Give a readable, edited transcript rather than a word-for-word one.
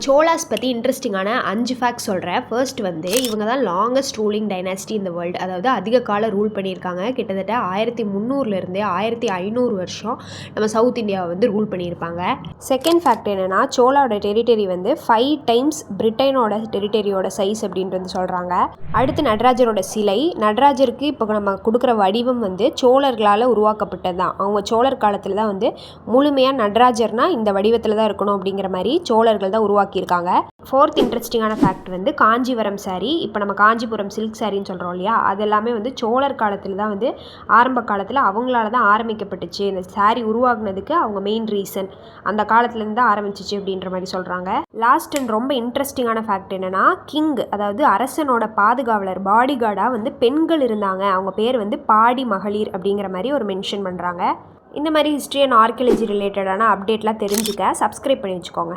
சோலாஸ் பற்றி இன்ட்ரெஸ்டிங்கான 5 ஃபேக்ட்ஸ் சொல்கிறேன். ஃபர்ஸ்ட் வந்து இவங்க தான் லாங்கஸ்ட் ரூலிங் டைனாஸ்டி இந்த வேர்ல்டு. அதாவது அதிக காலம் ரூல் பண்ணியிருக்காங்க. கிட்டத்தட்ட 1300லேருந்தே 1500 வருஷம் நம்ம சவுத் இந்தியாவை வந்து ரூல் பண்ணியிருப்பாங்க. செகண்ட் ஃபேக்ட் என்னென்னா, சோலாவோட டெரிட்டரி வந்து 5 டைம்ஸ் பிரிட்டனோட டெரிட்டரியோட சைஸ் அப்படின்ட்டு வந்து சொல்கிறாங்க. அடுத்து நடராஜரோட சிலை. நடராஜருக்கு இப்போ நம்ம கொடுக்குற வடிவம் வந்து சோழர்களால் உருவாக்கப்பட்டது தான். அவங்க சோழர் காலத்தில் தான் வந்து முழுமையாக நடராஜர்னால் இந்த வடிவத்தில் தான் இருக்கணும் அப்படிங்கிற மாதிரி சோழர்கள் தான் உருவாக்கியிருக்காங்க. ஃபோர்த் இன்ட்ரெஸ்டிங்கான ஃபேக்ட் வந்து காஞ்சிபுரம் சாரீ. இப்போ நம்ம காஞ்சிபுரம் சில்க் சாரின்னு சொல்கிறோம் இல்லையா, அது எல்லாமே வந்து சோழர் காலத்தில் தான் வந்து ஆரம்ப காலத்தில் அவங்களால தான் ஆரம்பிக்கப்பட்டுச்சு. இந்த சாரீ உருவாக்குனதுக்கு அவங்க மெயின் ரீசன் அந்த காலத்துலேருந்து தான் ஆரம்பிச்சிச்சு அப்படின்ற மாதிரி சொல்கிறாங்க. லாஸ்ட் அண்ட் ரொம்ப இன்ட்ரெஸ்டிங்கான ஃபேக்ட் என்னென்னா, கிங் அதாவது அரசனோட பாதுகாவலர் பாடி கார்டாக வந்து பெண்கள் இருந்தாங்க. அவங்க பேர் வந்து பாடி மகளிர் அப்படிங்கிற மாதிரி ஒரு மென்ஷன் பண்ணுறாங்க. இந்த மாதிரி ஹிஸ்ட்ரி அண்ட் ஆர்கியாலஜி ரிலேட்டடான அப்டேட்லாம் தெரிஞ்சுக்க சப்ஸ்கிரைப் பண்ணி வச்சுக்கோங்க.